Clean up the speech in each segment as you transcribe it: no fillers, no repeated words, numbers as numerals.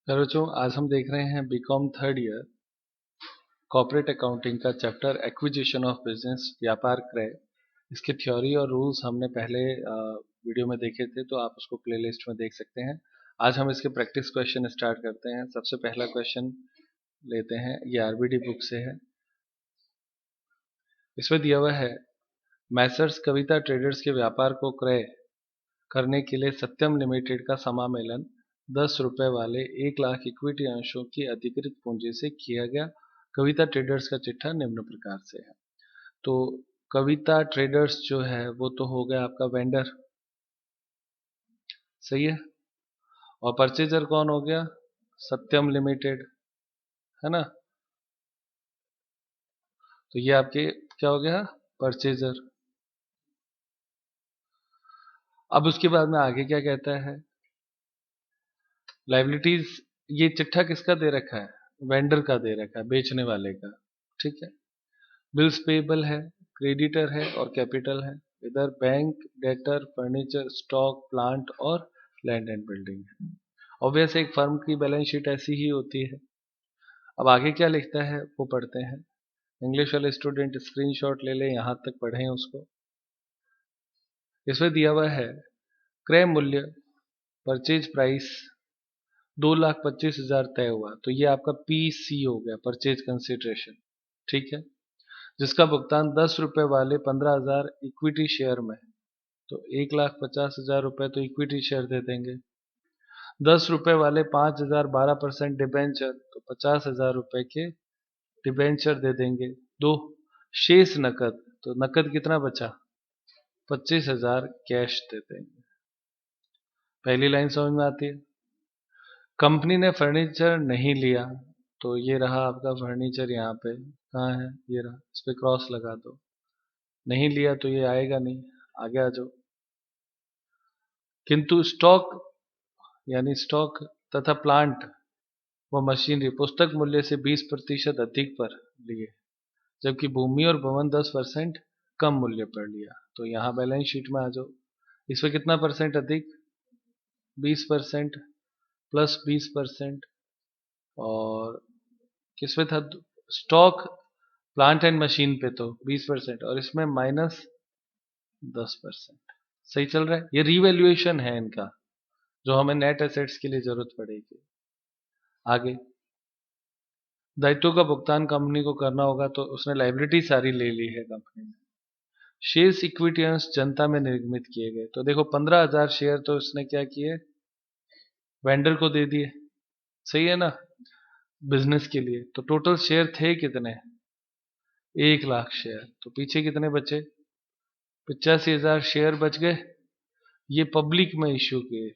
तो बच्चों आज हम देख रहे हैं BCom third year corporate accounting का चैप्टर एक्विजिशन ऑफ बिजनेस व्यापार क्रय। इसके थ्योरी और रूल्स हमने पहले वीडियो में देखे थे, तो आप उसको प्लेलिस्ट में देख सकते हैं। आज हम इसके प्रैक्टिस क्वेश्चन स्टार्ट करते हैं। सबसे पहला क्वेश्चन लेते हैं, ये आरबीडी बुक से है। इसमें दिया हुआ है, मैसर्स कविता ट्रेडर्स के व्यापार को क्रय करने के लिए सत्यम लिमिटेड का समामेलन 10 रुपए वाले 1 लाख इक्विटी अंशों की अधिकृत पूंजी से किया गया। कविता ट्रेडर्स का चिट्ठा निम्न प्रकार से है। तो कविता ट्रेडर्स जो है वो तो हो गया आपका वेंडर, सही है। और परचेजर कौन हो गया? सत्यम लिमिटेड, है ना। तो ये आपके क्या हो गया? परचेजर। अब उसके बाद में आगे क्या कहता है? लाइबिलिटीज, ये चिट्ठा किसका दे रखा है? वेंडर का दे रखा है, बेचने वाले का, ठीक है। बिल्स पेबल है, क्रेडिटर है और कैपिटल है। इधर bank, debtor, furniture, stock, plant और लैंड एंड बिल्डिंग है। ऑब्वियस एक फर्म की बैलेंस शीट ऐसी ही होती है। अब आगे क्या लिखता है वो पढ़ते हैं। इंग्लिश वाले स्टूडेंट स्क्रीनशॉट ले ले, यहाँ तक पढ़ें उसको। इसमें दिया हुआ है, क्रय मूल्य परचेज प्राइस 2,25,000 तय हुआ। तो ये आपका पीसी हो गया, परचेज कंसिडरेशन, ठीक है। जिसका भुगतान 10 रुपए वाले 15,000 इक्विटी शेयर में, तो 1,50,000 रुपए तो इक्विटी शेयर दे देंगे। 10 रुपए वाले 5,000 12% डिबेंचर, तो 50,000 रुपए के डिबेंचर दे देंगे। दो, शेष नकद, तो नकद कितना बचा? 25,000 कैश दे देंगे। पहली लाइन समझ में आती है। कंपनी ने फर्नीचर नहीं लिया, तो ये रहा आपका फर्नीचर, यहाँ पे कहाँ है? ये रहा, इस पे क्रॉस लगा दो। नहीं लिया तो ये आएगा नहीं, आगे आ जाओ। किंतु स्टॉक यानी स्टॉक तथा प्लांट व मशीनरी पुस्तक मूल्य से 20% अधिक पर लिए, जबकि भूमि और भवन 10% कम मूल्य पर लिया। तो यहाँ बैलेंस शीट में आ जाओ। इसमें कितना परसेंट अधिक? 20% प्लस 20%। और किसमें था? स्टॉक, प्लांट एंड मशीन पे तो 20%, और इसमें माइनस 10%। सही चल रहा है। ये रिवैल्यूएशन है इनका, जो हमें नेट एसेट्स के लिए जरूरत पड़ेगी आगे। दायित्वों का भुगतान कंपनी को करना होगा, तो उसने लाइबिलिटी सारी ले ली है कंपनी ने। शेयर्स इक्विटी अंश जनता में निर्गमित किए गए, तो देखो 15,000 शेयर तो उसने क्या किए? वेंडर को दे दिए, सही है ना, बिजनेस के लिए। तो टोटल शेयर थे कितने? 1 लाख शेयर। तो पीछे कितने बचे? 85,000 शेयर बच गए। ये पब्लिक में इश्यू किए,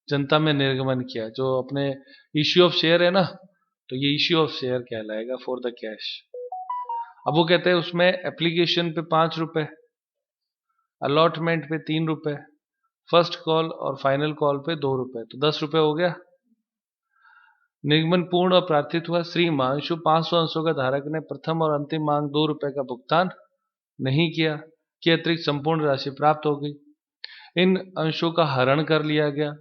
जनता में निर्गमन किया। जो अपने इश्यू ऑफ शेयर है ना, तो ये इश्यू ऑफ शेयर कहलाएगा फॉर द कैश। अब वो कहते हैं उसमें एप्लीकेशन पे 5 रुपए, अलॉटमेंट पे 3 रुपए, फर्स्ट कॉल और फाइनल कॉल पे 2 रुपए, तो 10 रुपए हो गया। निगमन पूर्ण और प्रार्थित हुआ। श्री हिमांशु 500 अंशों का धारक ने प्रथम और अंतिम मांग 2 रुपए का भुगतान नहीं किया, कि अतिरिक्त संपूर्ण राशि प्राप्त हो गई। इन अंशों का हरण कर लिया गया,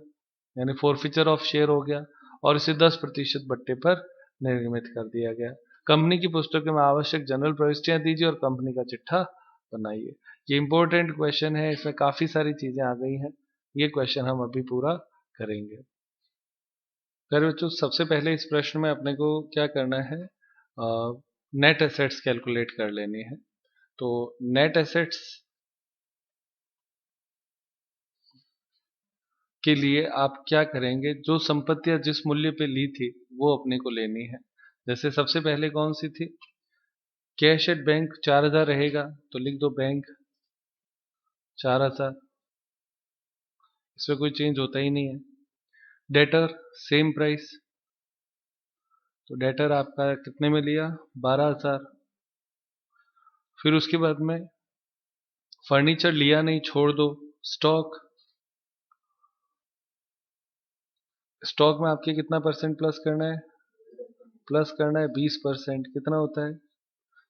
यानी फोरफिचर ऑफ शेयर हो गया, और इसे 10% बट्टे पर निर्गमित कर दिया गया। कंपनी की पुस्तकों में आवश्यक जनरल प्रविष्टियां दीजिए और कंपनी का चिट्ठा बनाइए। ये इंपॉर्टेंट क्वेश्चन है, इसमें काफी सारी चीजें आ गई हैं। ये क्वेश्चन हम अभी पूरा करेंगे। फिर बच्चों सबसे पहले इस प्रश्न में अपने को क्या करना है? नेट एसेट्स कैलकुलेट कर लेनी है। तो नेट एसेट्स के लिए आप क्या करेंगे? जो संपत्तियां जिस मूल्य पे ली थी वो अपने को लेनी है। जैसे सबसे पहले कौन सी थी? कैश एट बैंक 4,000 रहेगा, तो लिख दो बैंक 4,000, इसमें कोई चेंज होता ही नहीं है। डेटर सेम प्राइस, तो डेटर आपका कितने में लिया? 12,000। फिर उसके बाद में फर्नीचर लिया नहीं, छोड़ दो। स्टॉक, स्टॉक में आपके कितना परसेंट प्लस करना है? प्लस करना है 20%। कितना होता है?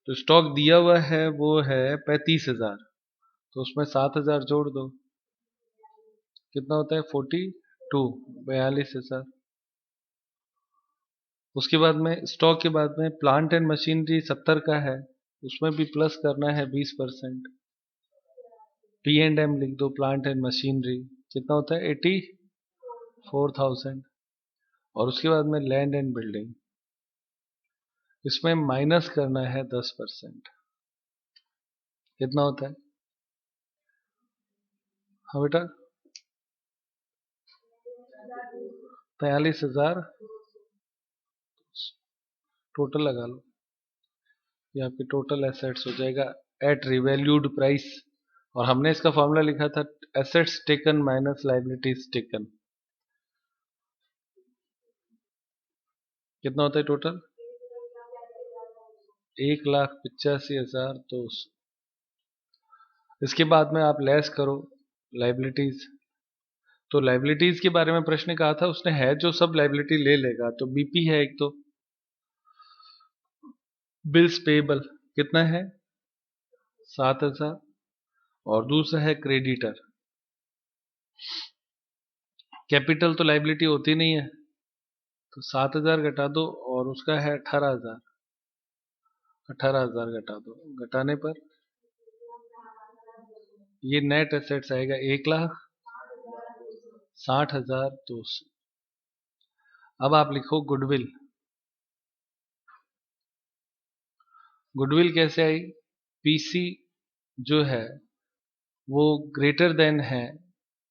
तो स्टॉक दिया हुआ है वो है 35,000, तो उसमें 7,000 जोड़ दो, कितना होता है? 42। टू 42,000। उसके बाद में स्टॉक के बाद में प्लांट एंड मशीनरी 70 का है, उसमें भी प्लस करना है 20%। P&M लिख दो, प्लांट एंड मशीनरी कितना होता है 84,000। और उसके बाद में लैंड एंड बिल्डिंग, इसमें माइनस करना है 10%। कितना होता है? हाँ बेटा 43,000 टोटल लगा लो, ये आपकी टोटल एसेट्स हो जाएगा एट रिवैल्यूड प्राइस। और हमने इसका फॉर्मूला लिखा था assets taken minus liabilities taken. कितना होता है टोटल? 1,85,200। इसके बाद में आप लेस करो लाइबिलिटीज। तो लाइबिलिटीज के बारे में प्रश्न कहा था, उसने है जो सब लाइबिलिटी ले लेगा। तो बीपी है एक, तो बिल्स पेबल कितना है 7,000। और दूसरा है क्रेडिटर। कैपिटल तो लाइबिलिटी होती नहीं है, तो 7,000 घटा दो और उसका है 18,000। 18,000 घटा दो, घटाने पर ये नेट एसेट्स आएगा 1,60,200। अब आप लिखो गुडविल। गुडविल कैसे आई? पीसी जो है वो ग्रेटर देन है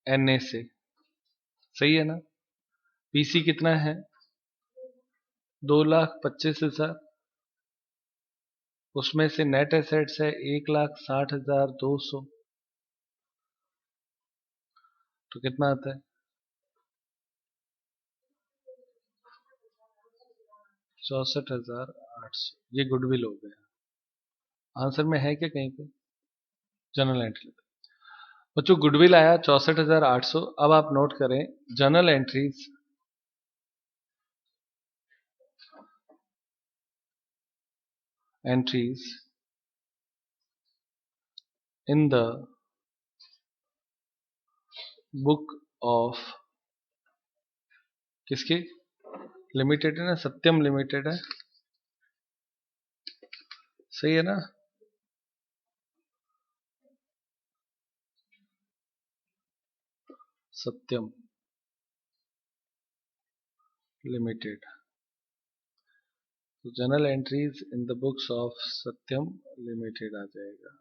एनए से, सही है ना? पीसी कितना है 2,25,000। उसमें से नेट एसेट्स है 1,60,200। तो कितना आता है 64,800। ये गुडविल हो गया। आंसर में है क्या कहीं पे? General entry. बच्चों गुडविल आया 64,800। अब आप नोट करें journal entries in the book of, किसकी? लिमिटेड है ना, सत्यम लिमिटेड है, सही है ना? सत्यम लिमिटेड। तो journal entries in the books of Satyam limited आ जाएगा।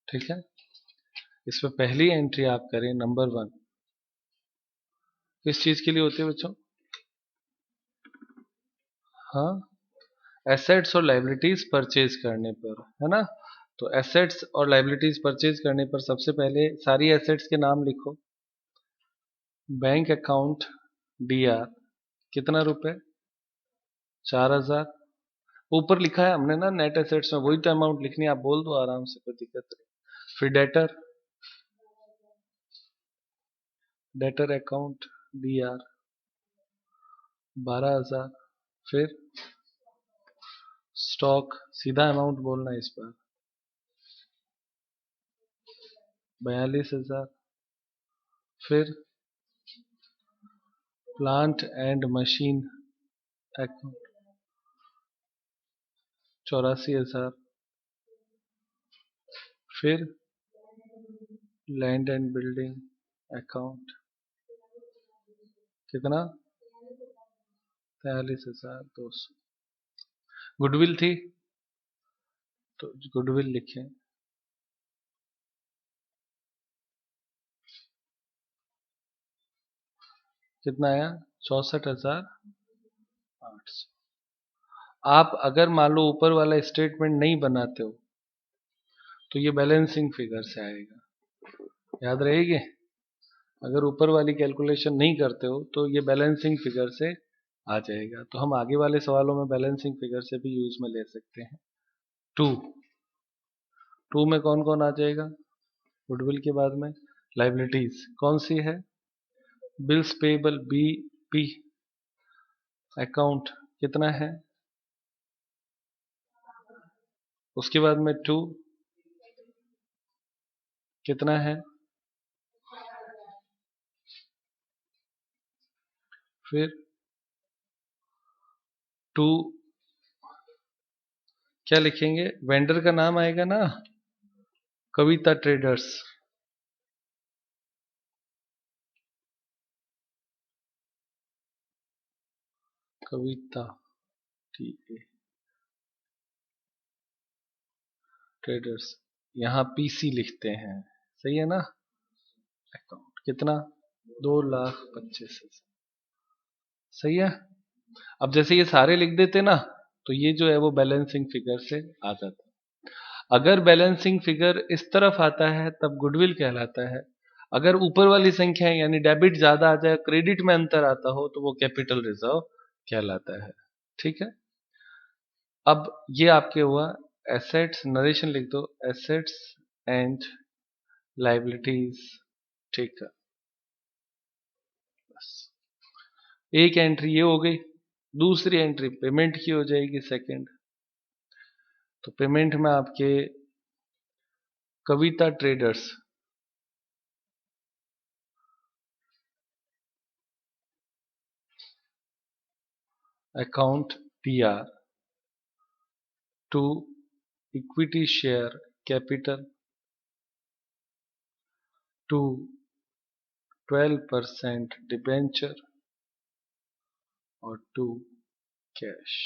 ठीक है, इसमें पहली एंट्री आप करें नंबर 1। किस चीज के लिए होती है बच्चों? हाँ, एसेट्स और लाइबिलिटीज परचेज करने पर, है ना? तो एसेट्स और लाइबिलिटीज परचेज करने पर सबसे पहले सारी एसेट्स के नाम लिखो। बैंक अकाउंट डीआर कितना रुपए? 4,000। ऊपर लिखा है हमने ना नेट एसेट्स में, वही तो अमाउंट लिखनी है, आप बोल दो आराम से, कोई दिक्कत नहीं। फिर डेटर अकाउंट डीआर 12,000। फिर स्टॉक, सीधा अमाउंट बोलना है इस पर, 42,000। फिर प्लांट एंड मशीन अकाउंट 84,000। फिर लैंड एंड बिल्डिंग अकाउंट कितना? 43,200। गुडविल थी तो गुडविल लिखें। कितना आया? 64,800। आप अगर मान लो ऊपर वाला स्टेटमेंट नहीं बनाते हो तो ये बैलेंसिंग फिगर से आएगा, याद रहेगी। अगर ऊपर वाली कैलकुलेशन नहीं करते हो तो ये बैलेंसिंग फिगर से आ जाएगा। तो हम आगे वाले सवालों में बैलेंसिंग फिगर से भी यूज में ले सकते हैं। टू में कौन कौन आ जाएगा? गुडविल के बाद में लाइबिलिटीज कौन सी है? Bills payable B P account कितना है उसके बाद में 2 कितना है, फिर 2 क्या लिखेंगे, वेंडर का नाम आएगा ना, कविता ट्रेडर्स। कविता ट्रेडर्स, यहाँ पीसी लिखते हैं, सही है ना। अकाउंट कितना, 2,25,000, सही है। अब जैसे ये सारे लिख देते ना, तो ये जो है वो बैलेंसिंग फिगर से आ जाता है। अगर बैलेंसिंग फिगर इस तरफ आता है तब गुडविल कहलाता है। अगर ऊपर वाली संख्या यानी डेबिट ज्यादा आ जाए, क्रेडिट में अंतर आता हो, तो वो कैपिटल रिजर्व कहलाता है। ठीक है। अब ये आपके हुआ एसेट्स, नरेशन लिख दो, एसेट्स एंड लाइबिलिटीज। ठीक है, बस एक एंट्री ये हो गई। दूसरी एंट्री पेमेंट की हो जाएगी, सेकंड। तो पेमेंट में आपके Kavita traders account PR to equity share capital to 12% debenture और टू कैश।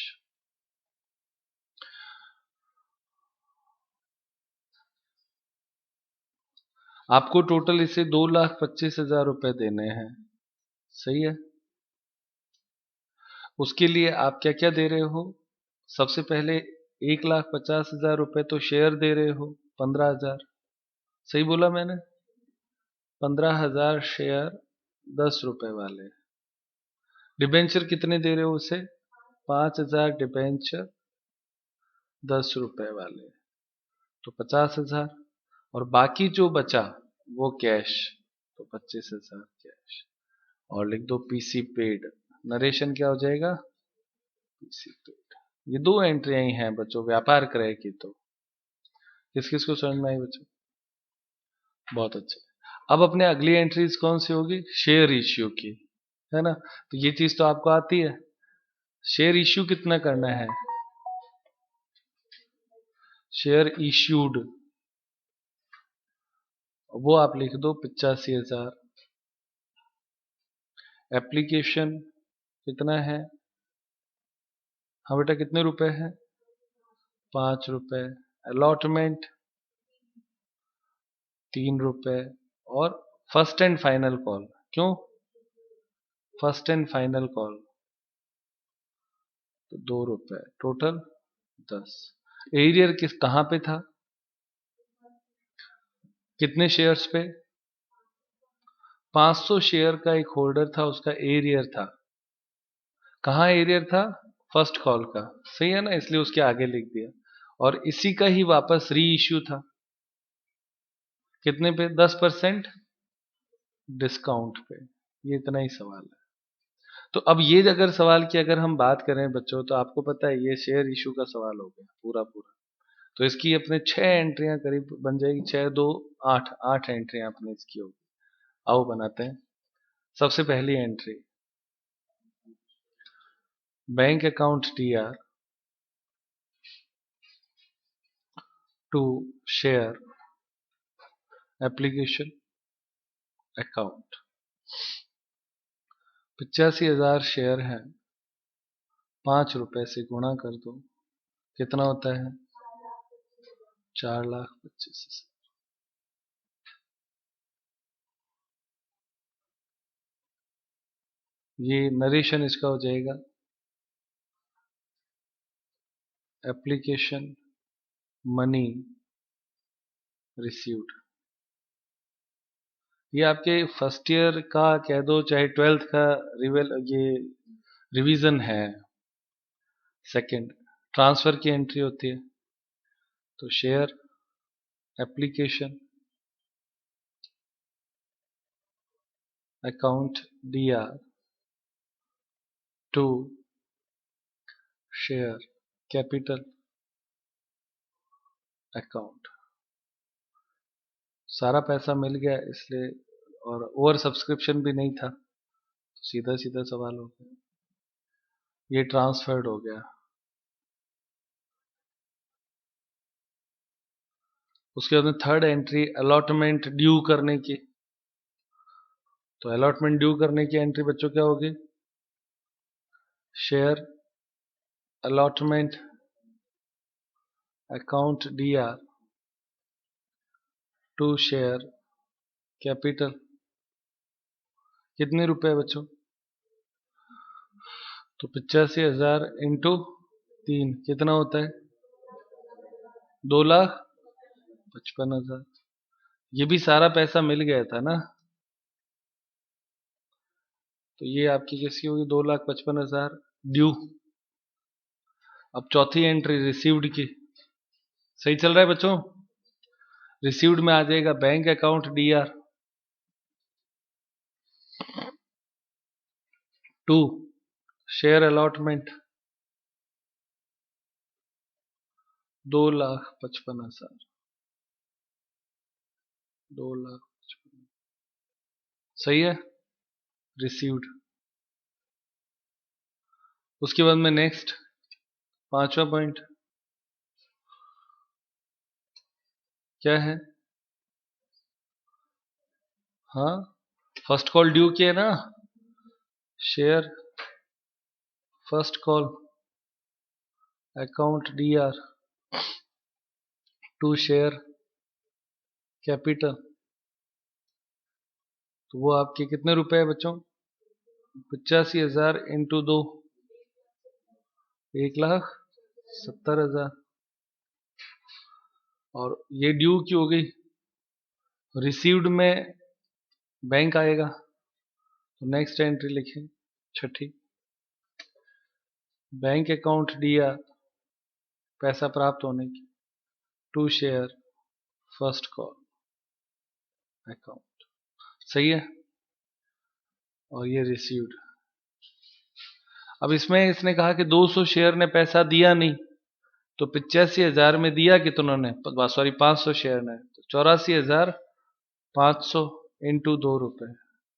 आपको टोटल इसे 2,25,000 रुपए देने हैं, सही है। उसके लिए आप क्या क्या दे रहे हो, सबसे पहले 1,50,000 रुपए तो शेयर दे रहे हो, 15,000, सही बोला मैंने, 15,000 शेयर 10 रुपए वाले। डिबेंचर कितने दे रहे हो उसे, 5,000 डिबेंचर 10 रुपए वाले, तो 50,000। और बाकी जो बचा वो कैश, तो 25,000 कैश। और लिख दो पीसी पेड। नरेशन क्या हो जाएगा, पीसी पेड। ये दो एंट्रियां ही हैं बच्चों, व्यापार क्रय की। तो किस किस को समझ में आई बच्चों, बहुत अच्छा। अब अपने अगली एंट्रीज कौन सी होगी, शेयर इश्यू की, है ना। तो ये चीज तो आपको आती है। शेयर इश्यू कितना करना है, शेयर इश्यूड, वो आप लिख दो 85,000। एप्लीकेशन कितना है, हाँ बेटा कितने रुपए है, 5 रुपए। अलॉटमेंट 3 रुपए। और फर्स्ट एंड फाइनल कॉल, क्यों, फर्स्ट एंड फाइनल कॉल तो 2 रुपए, टोटल 10। एरियर किस कहां पे था, कितने शेयर्स पे, 500 शेयर का एक होल्डर था, उसका एरियर था। कहाँ एरियर था, फर्स्ट कॉल का, सही है ना, इसलिए उसके आगे लिख दिया। और इसी का ही वापस री इश्यू था, कितने पे, 10% डिस्काउंट पे। ये इतना ही सवाल है। तो अब ये अगर सवाल की अगर हम बात करें बच्चों, तो आपको पता है ये शेयर इशू का सवाल हो गया पूरा पूरा। तो इसकी अपने 6 एंट्रियां करीब बन जाएगी, 6 2 8, 8 एंट्रियां अपने इसकी होगी। आओ बनाते हैं। सबसे पहली entry, bank account TR to share application account. 85,000 share हैं, 5 रुपए से गुणा कर दो, कितना होता है, 4,25,000। ये नरेशन इसका हो जाएगा, एप्लीकेशन मनी रिसीव्ड। ये आपके फर्स्ट ईयर का कह दो चाहे 12th का ये रिवीजन है। सेकंड, ट्रांसफर की एंट्री होती है, तो share application account DR to share capital account. सारा पैसा मिल गया इसलिए, और ओवर सब्सक्रिप्शन भी नहीं था, तो सीधा सीधा सवाल हो गया, ये ट्रांसफर्ड हो गया। उसके बाद में थर्ड एंट्री अलॉटमेंट ड्यू करने की। तो अलॉटमेंट ड्यू करने की एंट्री बच्चों क्या होगी? Share allotment account DR to share capital. कितने रुपए बच्चों? तो 85,000 इंटू 3 कितना होता है? 2,55,000। ये भी सारा पैसा मिल गया था ना, तो ये आपकी किसकी होगी? 2,55,000 ड्यू। अब चौथी एंट्री रिसीव्ड की। सही चल रहा है बच्चों? रिसीव्ड में आ जाएगा bank account DR to share allotment 2,55,000। 2,55,000 सही है, रिसीव्ड। उसके बाद में नेक्स्ट पांचवा पॉइंट क्या है? हाँ, फर्स्ट कॉल ड्यू किया ना, share first call account DR to share capital. तो वो आपके कितने रुपए है बच्चों? 85,000 इंटू 2 1,70,000। और ये ड्यू की हो गई। रिसीव्ड में बैंक आएगा, तो नेक्स्ट एंट्री लिखें छठी, बैंक अकाउंट DR पैसा प्राप्त होने की to share first call account. सही है, और ये रिसीव्ड। अब इसमें इसने कहा कि 200 शेयर ने पैसा दिया नहीं, तो 85,000 में दिया कितनों ने? सॉरी 500 शेयर ने, तो 84,500 इंटू 2 रुपए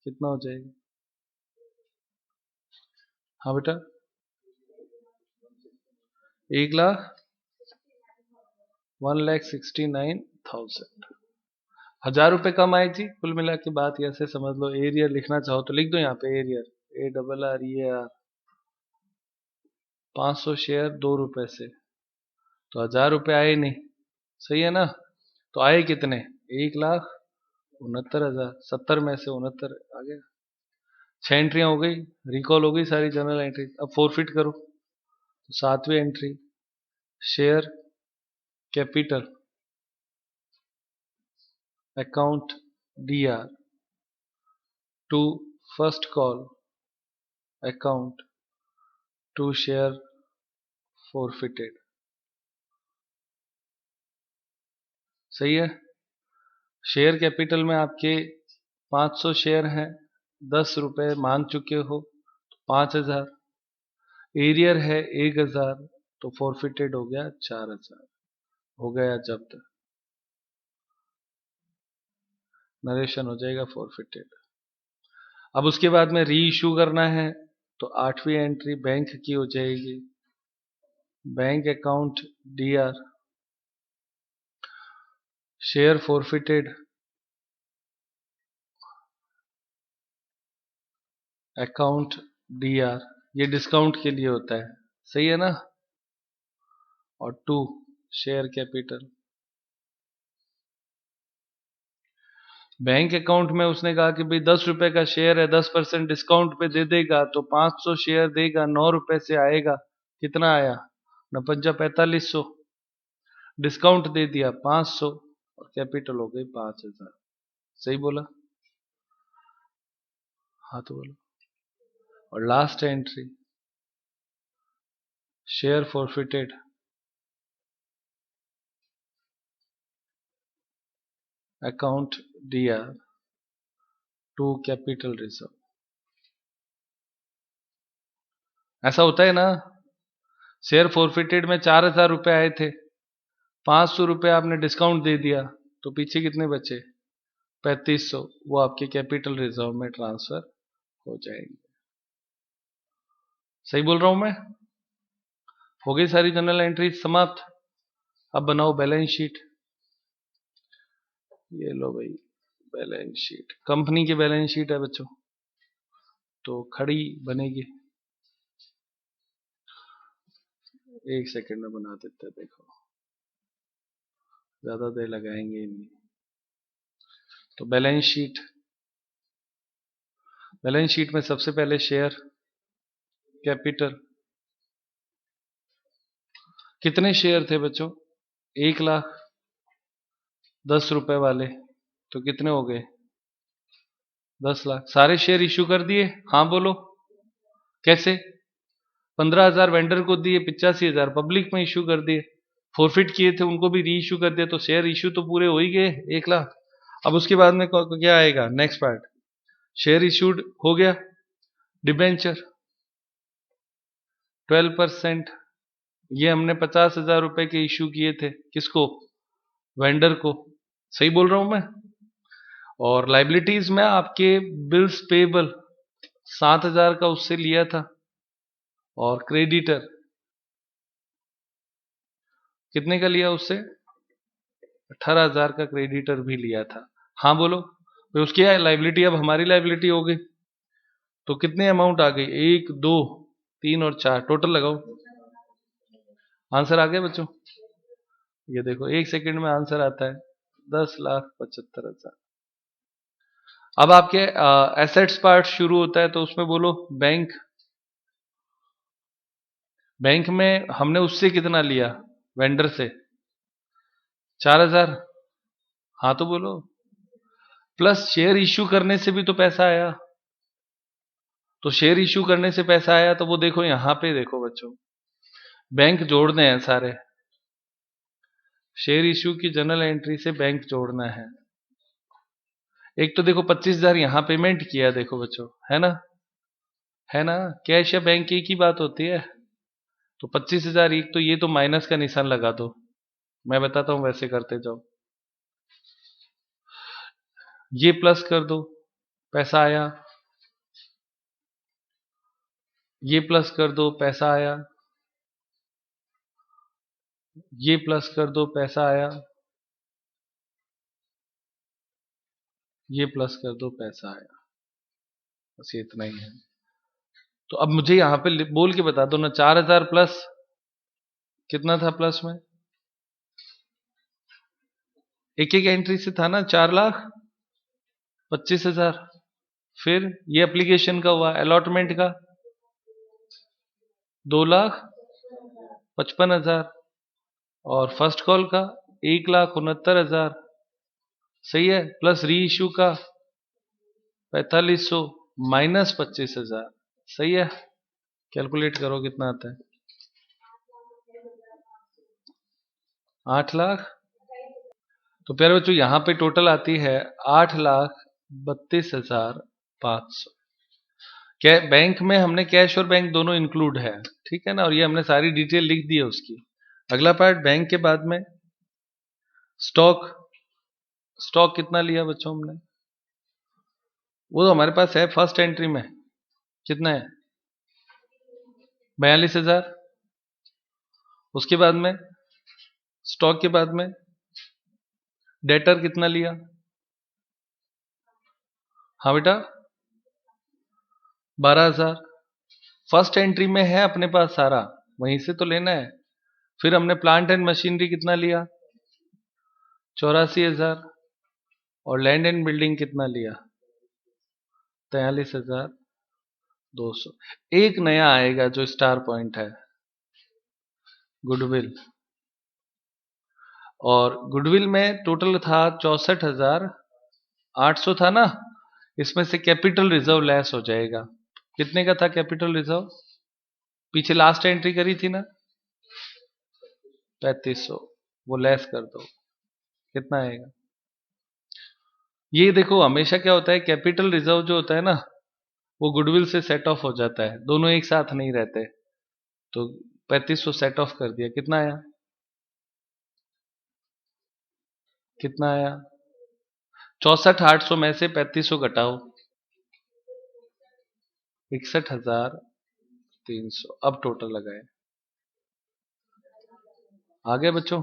कितना हो जाएगा? हाँ बेटा, 1,69,000। 1,000 रुपए कम आए जी, कुल मिला के बात ऐसे समझ लो। एरियर लिखना चाहो तो लिख दो यहाँ पे, एरियर ARRER। 500 शेयर 2 रुपए से, तो 1,000 रुपए आए नहीं, सही है ना? तो आए कितने? 1,69,000। 70 में से 69 आ गया। 6 एंट्रियां हो गई, रिकॉल हो गई सारी जनरल एंट्री। अब फोरफिट करो। तो सातवीं entry share capital account DR to first call account to share forfeited. सही है। शेयर कैपिटल में आपके 500 शेयर हैं, 10 रुपए मान चुके हो, तो 5,000। एरियर है 1,000, तो फोरफिटेड हो गया 4,000, हो गया जब्त। नरेशन हो जाएगा फोरफिटेड। अब उसके बाद में री इशू करना है, तो आठवीं एंट्री बैंक की हो जाएगी, bank account DR share forfeited account DR। ये डिस्काउंट के लिए होता है, सही है ना? और to share capital. Bank account में उसने कहा कि भाई 10 रुपए का शेयर है, 10% डिस्काउंट पे दे देगा, तो 500 शेयर देगा, 9 रुपए से आएगा। कितना आया? 45,000। डिस्काउंट दे दिया 500, और कैपिटल हो गई 5,000। सही बोला? हाँ तो बोलो। और last entry share forfeited account DR to capital reserve. ऐसा होता है ना, शेयर फॉरफिटेड में 4,000 रुपए आए थे, ₹500 आपने डिस्काउंट दे दिया, तो पीछे कितने बचे? 3500। वो आपके कैपिटल रिजर्व में ट्रांसफर हो जाएंगे। सही बोल रहा हूं मैं? हो गई सारी जनरल एंट्री समाप्त। अब बनाओ बैलेंस शीट। ये लो भाई, बैलेंस शीट कंपनी की बैलेंस शीट है बच्चों, तो खड़ी बनेगी। एक सेकंड में बना देते हैं, देखो ज्यादा देर लगाएंगे ही नहीं। तो बैलेंस शीट, बैलेंस शीट में सबसे पहले शेयर कैपिटल। कितने शेयर थे बच्चों? 1,10,000 वाले, तो कितने हो गए? 10,00,000। सारे शेयर इश्यू कर दिए? हाँ बोलो कैसे? 15,000 वेंडर को दिए, 85,000 पब्लिक में इश्यू कर दिए। फॉरफिट किए थे उनको भी री इश्यू कर दिया, तो शेयर इश्यू तो पूरे हो ही गए 1,00,000। अब उसके बाद में क्या आएगा? नेक्स्ट पार्ट, शेयर इश्यूड हो गया। डिबेंचर 12%, ये हमने 50,000 रुपए के इश्यू किए थे। किसको? वेंडर को। सही बोल रहा हूं मैं? और लाइबिलिटीज में आपके बिल्स पेबल 7,000 का उससे लिया था, और क्रेडिटर कितने का लिया उससे? 18,000 का क्रेडिटर भी लिया था। हाँ बोलो। तो उसकी लाइबिलिटी अब हमारी लाइबिलिटी हो गई, तो कितने अमाउंट आ गई? 1, 2, 3 और 4, टोटल लगाओ। आंसर आ गया बच्चों? ये देखो एक सेकंड में आंसर आता है, 10,75,000। अब आपके एसेट्स पार्ट शुरू होता है, तो उसमें बोलो बैंक। बैंक में हमने उससे कितना लिया? वेंडर से 4,000। हाँ तो बोलो। प्लस शेयर इश्यू करने से भी तो पैसा आया, तो शेयर इश्यू करने से पैसा आया, तो वो देखो यहां पे देखो बच्चों, बैंक जोड़ने हैं सारे। शेयर इश्यू की जनरल एंट्री से बैंक जोड़ना है। एक तो देखो 25,000 यहां पेमेंट किया, देखो बच्चों, है ना? है ना? कैश या बैंक एक ही बात होती है। तो 25,000, एक तो ये तो माइनस का निशान लगा दो, मैं बताता हूं वैसे करते जाओ। ये प्लस कर दो, पैसा आया। ये प्लस कर दो, पैसा आया। ये प्लस कर दो, पैसा आया। ये प्लस कर दो, पैसा आया। बस ये इतना ही है। तो अब मुझे यहां पे बोल के बता दो ना, 4,000 प्लस कितना था प्लस में? एक एक एंट्री से था ना, 4,25,000। फिर ये एप्लीकेशन का हुआ, अलॉटमेंट का 2,55,000, और फर्स्ट कॉल का 1,69,000। सही है? प्लस री इश्यू का 4,500 माइनस 25,000। सही है? कैलकुलेट करो कितना आता है। 8,00,000। तो प्यारे बच्चों यहां पे टोटल आती है 8,32,500। क्या बैंक में हमने कैश और बैंक दोनों इंक्लूड है, ठीक है ना? और ये हमने सारी डिटेल लिख दी है उसकी। अगला पार्ट बैंक के बाद में स्टॉक। स्टॉक कितना लिया बच्चों हमने? वो तो हमारे पास है फर्स्ट एंट्री में। कितना है? 42,000। उसके बाद में स्टॉक के बाद में डेटर कितना लिया? हाँ बेटा, 12,000। फर्स्ट एंट्री में है अपने पास सारा, वहीं से तो लेना है। फिर हमने प्लांट एंड मशीनरी कितना लिया? 84,000। और लैंड एंड बिल्डिंग कितना लिया? 43,200। एक नया आएगा जो स्टार पॉइंट है, गुडविल। और गुडविल में टोटल था 64,800 था ना, इसमें से कैपिटल रिजर्व लेस हो जाएगा। कितने का था कैपिटल रिजर्व? पीछे लास्ट एंट्री करी थी ना, 3500। वो लेस कर दो, कितना आएगा? ये देखो हमेशा क्या होता है, कैपिटल रिजर्व जो होता है ना, वो गुडविल से सेट ऑफ हो जाता है, दोनों एक साथ नहीं रहते। तो 3500 सेट ऑफ कर दिया, कितना आया? कितना आया? 64,800 में से 3,500 घटाओ, 61,300। अब टोटल लगाए। आगे बच्चों,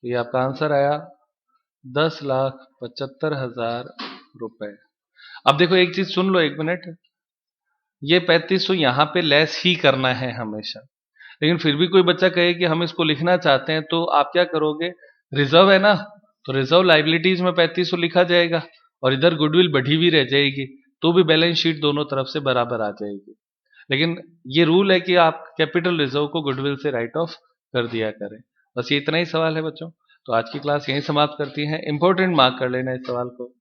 ये आपका आंसर आया 10,75,000 रुपए। अब देखो एक चीज सुन लो, एक मिनट। ये 3,500 यहां पे लेस ही करना है हमेशा, लेकिन फिर भी कोई बच्चा कहे कि हम इसको लिखना चाहते हैं, तो आप क्या करोगे? रिजर्व है ना, तो रिजर्व लाइबिलिटीज में 3,500 लिखा जाएगा और इधर गुडविल बढ़ी हुई रह जाएगी, तो भी बैलेंस शीट दोनों तरफ से बराबर आ जाएगी। लेकिन ये रूल है कि आप कैपिटल रिजर्व को गुडविल से राइट ऑफ कर दिया करें। बस ये इतना ही सवाल है बच्चों। तो आज की क्लास यहीं समाप्त करती है। इंपॉर्टेंट मार्क कर लेना इस सवाल को।